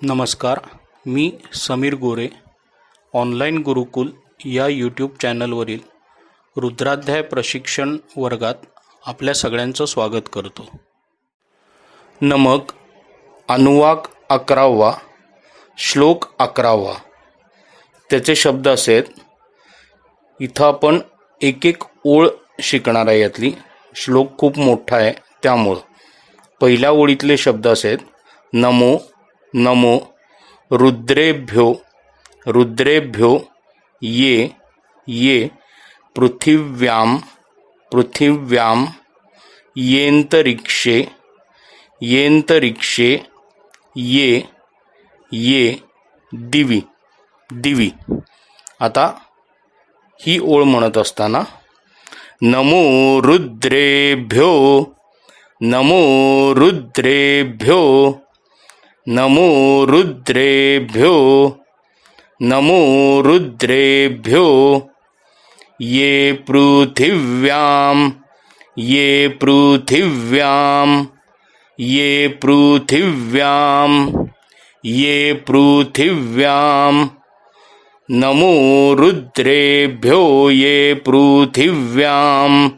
नमस्कार. मी समीर गोरे ऑनलाईन गुरुकुल या यूट्यूब चॅनलवरील रुद्राध्याय प्रशिक्षण वर्गात आपल्या सगळ्यांचं स्वागत करतो. नमक अनुवाक 11वा श्लोक 11वा. त्याचे शब्द असे आहेत. इथं आपण एक एक ओळ शिकणार आहे. यातली श्लोक खूप मोठा आहे त्यामुळं पहिल्या ओळीतले शब्द असे आहेत. नमो नमो रुद्रेभ्यो रुद्रेभ्यो ये ये पृथिव्यां पृथिव्यां येन्तरिक्षे येन्तरिक्षे ये ये दिवी दिवी. आता ही ओळ म्हणत असताना नमो रुद्रेभ्यो नमो रुद्रेभ्यो नमो रुद्रेभ्यो नमो रुद्रेभ्यो ये पृथिव्यां ये पृथिव्यां ये पृथिव्यां ये पृथिव्यां नमो रुद्रेभ्यो ये पृथिव्यां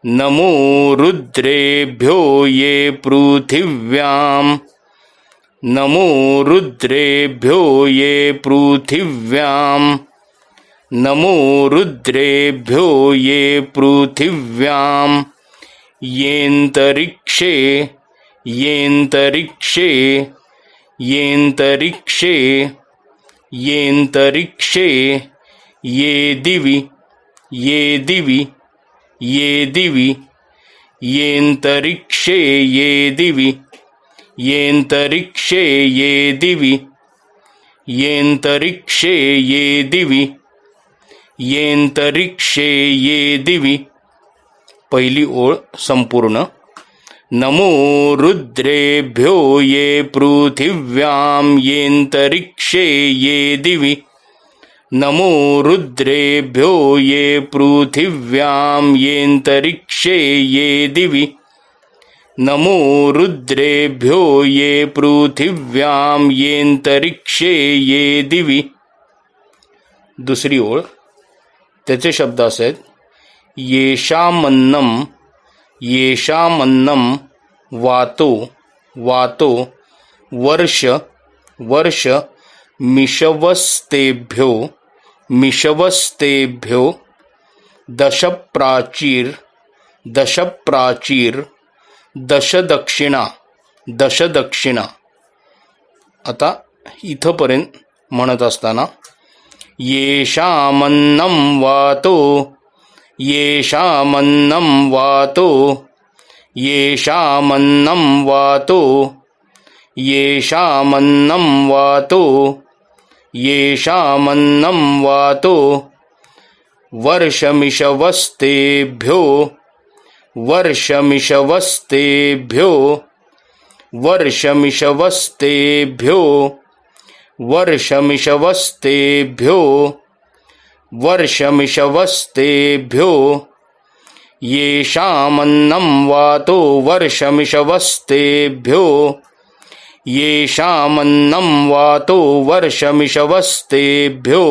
नमो रुद्रेभ्यो ये पृथिव्यां नमो रुद्रेभ्यो ये पृथिव्यां नमो रुद्रेभ्यो ये पृथिव्यां येन्तरिक्षे येन्तरिक्षे येन्तरिक्षे येन्तरिक्षे ये दिवि ये दिवि ये दिवि येन्तरिक्षे ये दिवि येन्तरिक्षे ये दिवि येन्तरिक्षे ये दिवि येन्तरिक्षे ये दिवि. पहिली ओळ संपूर्ण. नमो रुद्रेभ्यो ये पृथिव्यां येन्तरिक्षे ये दिवि नमो रुद्रेभ्यो ये पृथिव्यां येन्तरिक्षे ये दिवि नमो रुद्रेभ्यो ये पृथिव्यां येन्तरिक्षे ये दिवि. दुसरी ओळ. त्याचे शब्द असे आहेत. येषामन्नं येषामन्नं वातो वातो वर्ष वर्ष मिषवस्तेभ्यो मिषवस्तेभ्यो दशप्राचीर दशप्राचीर दशदक्षिणा दशदक्षिणा. आता इथंपर्यंत म्हणत असताना येषामन्नं वातो येषामन्नं वातो येषामन्नं वातो येषामन्नं वातो येषामन्नं वातो वर्षमिषवस्तेभ्यो वर्षमिषवस्तेभ्यो वर्षमिषवस्तेभ्यो वर्षमिषवस्तेभ्यो वर्षमिषवस्तेभ्यो येषामन्नं वातो वर्षमिषवस्तेभ्यो येषामन्नं वातो वर्षमिषवस्तेभ्यो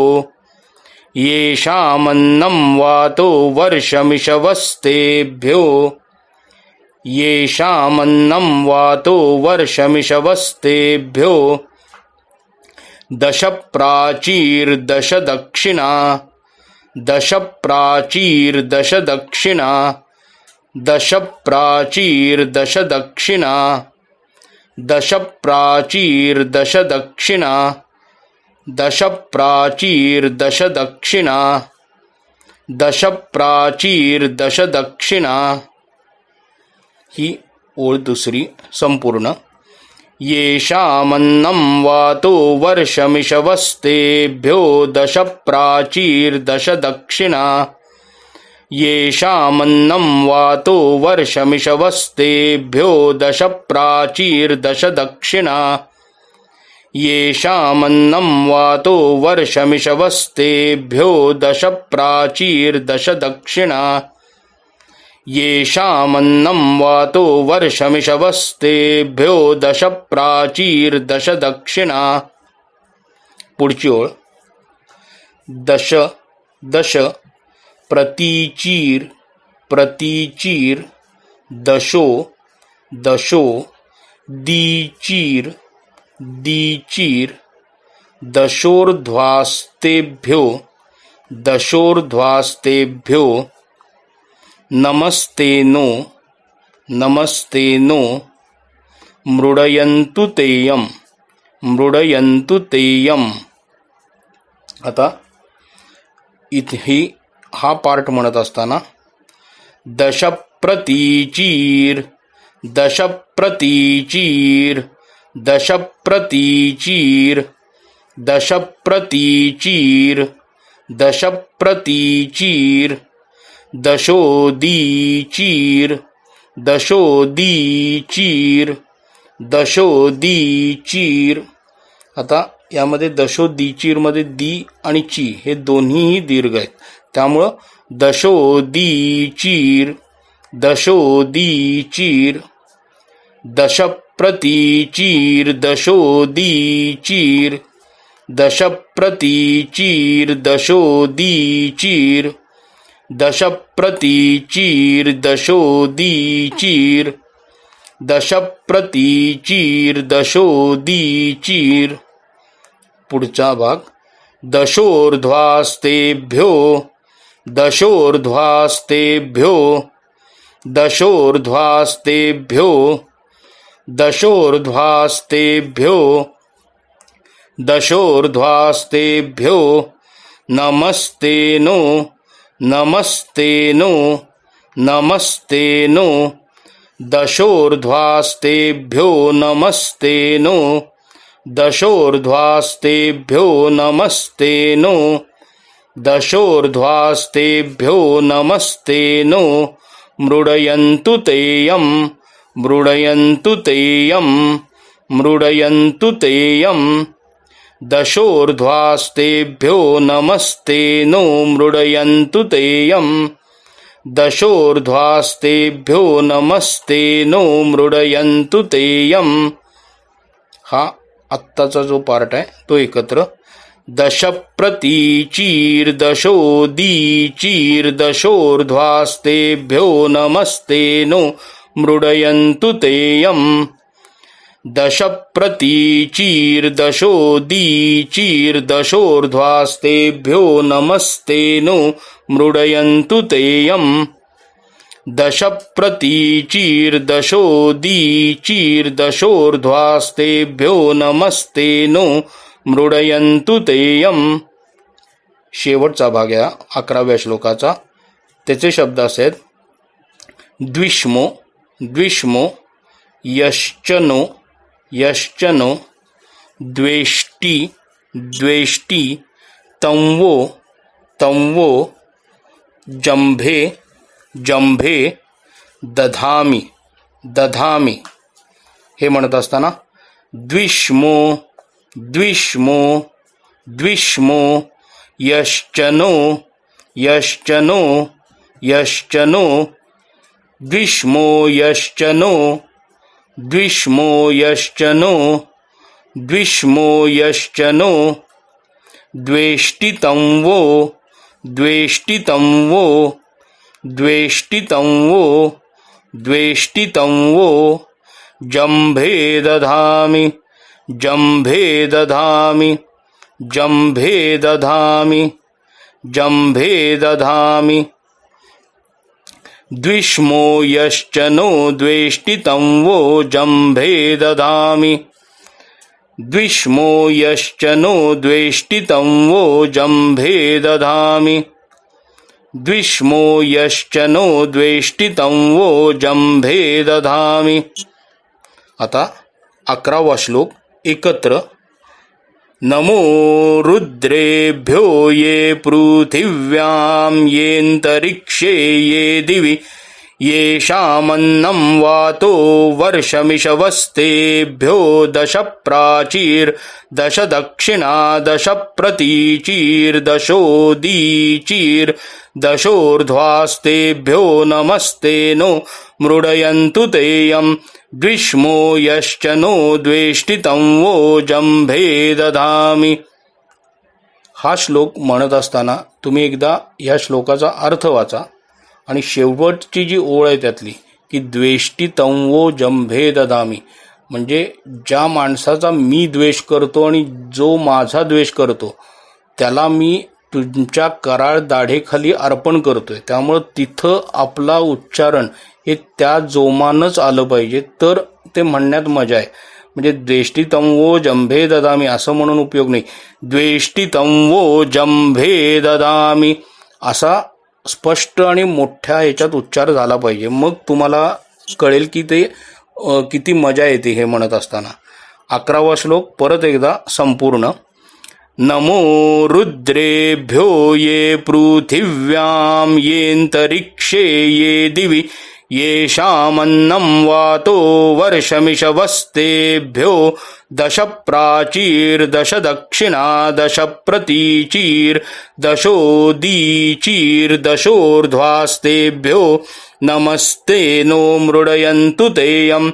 येषामन्नं वातो वर्षमिषवस्तेभ्यो येषामन्नं वातो वर्षमिषवस्तेभ्यो दशप्राचीर दशदक्षिणा दशप्राचीर दशदक्षिणा दशप्राचीर दशदक्षिणा दशप्राचीर दशदक्षिणा दशप्राचीर दशदक्षिणा दशप्राचीर दशदक्षिणा. ही ओळ दुसरी संपूर्ण. येषामन्नं वातो वर्षमिषवस्तेभ्यो दशप्राचीर दशदक्षिणा येषामन्नं वातो वर्षमिषवस्तेभ्यो दशप्राचीर दशदक्षिणा येषामन्नं वातो वर्षमिषवस्तेभ्यो दशप्राचीर दशदक्षिणा येषामन्नं वातो वर्षमिषवस्तेभ्यो दश प्राचीर्दश दक्षिणा. पुढची ओळ. दश दश प्रतीचीर प्रतीचीर दशो दशो दीचीर दीचीर दशोर्ध्वास्तेभ्यो दशोर्ध्वास्तेभ्यो नमस्तेनो नमस्तेनो मृडयन्तु तेयम मृडयन्तु तेयम. आता इथे हा पार्ट म्हणत असताना दश प्रतीचीर दश प्रतीचीर दश प्रतीचीर दश प्रतीचीर दश प्रतीचीर दशोदीचीर दशोदीचीर दशोदीचीर. आता यामध्ये दशोदीचीरमध्ये दी आणि ची हे दोन्हीही दीर्घ आहेत, त्यामुळं दशोदीचीर दशोदीचीर दश प्रतीचीर दशोदीचीर दश प्रतीचीर दशोदीचीर दश प्रतीचीर दशोदीचीर दश प्रतीचीर दशोदीचीर. पुढचा भाग. दशोर्ध्वास्तेभ्यो दशोर्ध्वास्तेभ्यो दशोर्ध्वास्तेभ्यो दशोर्ध्वास्तेभ्यो दशोर्ध्वास्तेभ्यो नमस्तेनो नमस्तेनो नमस्तेनो दशोर्ध्वास्तेभ्यो नमस्तेनो दशोर्ध्वास्तेभ्यो नमस्तेनो दशोर्ध्वास्तेभ्यो नमस्तेनो मृडयन्तु तेयम मृडयन्तु तेयम मृडयन्तु तेयम दशोर्ध्वास्तेभ्यो नमस्तेनो मृडयन्तु तेयम दशोर्ध्वास्तेभ्यो नमस्तेनो मृडयन्तु तेयम. हा आत्ताचा जो पार्ट आहे तो एकत्र. दश प्रतीचीर दशोदीचीर दशोर्ध्वास्तेभ्यो नमस्तेनो मृडयन्तु तेयम दश प्रतीचीर दशोदीचीर दशोर्ध्वास्तेभ्यो नमस्तेनो मृडयन्तु तेयम दश प्रतीचीर दशोदीचीर दशोर्ध्वास्तेभ्यो नमस्तेनो मृडयन्तु तेयम. शेवटचा भाग या 11व्या श्लोकाचा. त्याचे शब्द असेल द्विष्मो द्विष्मो यश्चनो यश्चनो द्वेष्टी द्वेष्टी तंवो तंवो जंभे जंभे दधामी दधामी. हे म्हणत असताना द्विष्मो द्विष्मो द्विष्मो यश्चनो यश्चनो यश्चनो द्विष्मो यश्चनो द्विष्मो यश्चनो द्विष्मो यश्चनो द्वेष्टितंवो द्वेष्टितंवो द्वेष्टितंवो द्वेष्टितंवो जंभे दधामि जंभे दधामि जंभे दधामि जंभे दधामि द्विष्मो यश्चनो द्वेष्टितंवो जंभे दधामि द्विष्मो यश्चनो द्वेष्टितंवो जंभे दधामि द्विष्मो यश्चनो द्वेष्टितंवो जंभे दधामि. आता 11वा श्लोक एकत्र. नमो रुद्रेभ्यो ये पृथिव्यां येऽन्तरिक्षे ये दिवि येषामन्नं वातो वर्षमिषवस्तेभ्यो 10 प्राचीर् 10 दक्षिणा 10 प्रतीचीर् 10 दशोर्ध्वास्तेभ्यो नमस्ते नो मृडयन्तु तेयं द्विष्मो यश्च नो द्वेष्टितं वो जंभे दधामि। हा श्लोक म्हणत असताना तुम्ही एकदा या श्लोकाचा अर्थ वाचा आणि शेवटची जी ओळ आहे त्यातली की द्वेष्टितं वो जंभे दधामि, म्हणजे ज्या माणसाचा मी द्वेष करतो आणि जो माझा द्वेष करतो त्याला मी तुमच्या कराळ दाढेखाली अर्पण करतोय। त्यामुळे तिथं आपला उच्चारण हे त्या जोमानच आलं पाहिजे, तर ते म्हणण्यात मजा आहे। म्हणजे द्वेष्टितं वो जंभे ददामि असं म्हणून उपयोग नाही, द्वेष्टितं वो जंभे ददामि असा स्पष्ट आणि मोठ्या ह्याच्यात उच्चार झाला पाहिजे, मग तुम्हाला कळेल की ते किती मजा येते हे म्हणत असताना। 11वा श्लोक परत एकदा संपूर्ण। नमो रुद्रेभ्यो ये पृथिव्यां येऽन्तरिक्षे ये दिवि येषामन्नं वातो वर्षमिषवस्तेभ्यो 10 प्राचीर् 10 दक्षिणा 10 प्रतीचीर् 10 दशोर्ध्वास्तेभ्यो नमस्ते नो मृडयन्तु तेयं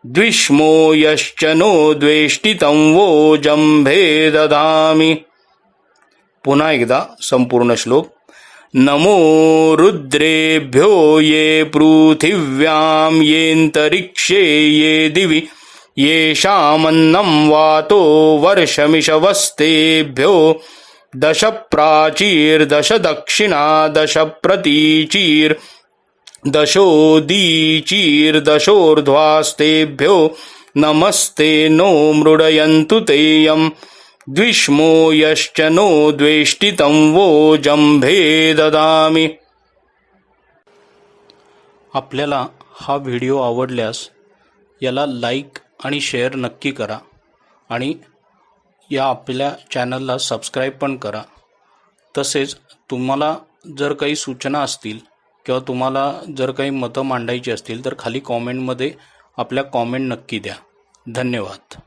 द्विष्मो यश्च नो द्वेष्टितं वो जंभे दधामि। पुन्हा एकदा संपूर्ण श्लोक। नमो रुद्रेभ्यो ये पृथिव्यां येऽन्तरिक्षे ये दिवि येषामन्नं वातो वर्षमिषवस्तेभ्यो 10 प्राचीर् 10 दक्षिणा 10 प्रतीचीर् 10 दशोर्ध्वास्तेभ्यो नमस्ते नो मृडयन्तु तेयं द्विष्मो यश्च नो द्वेष्टितं वो जंभे ददामि। आपल्याला हा व्हिडिओ आवडल्यास याला लाईक आणि शेअर नक्की करा आणि या आपल्या चॅनलला सबस्क्राईब पण करा। तसेच तुम्हाला जर काही सूचना असतील किंवा तुम्हाला जर काही मतं मांडायची असतील तर खाली कॉमेंटमध्ये आपल्या कॉमेंट नक्की द्या। धन्यवाद।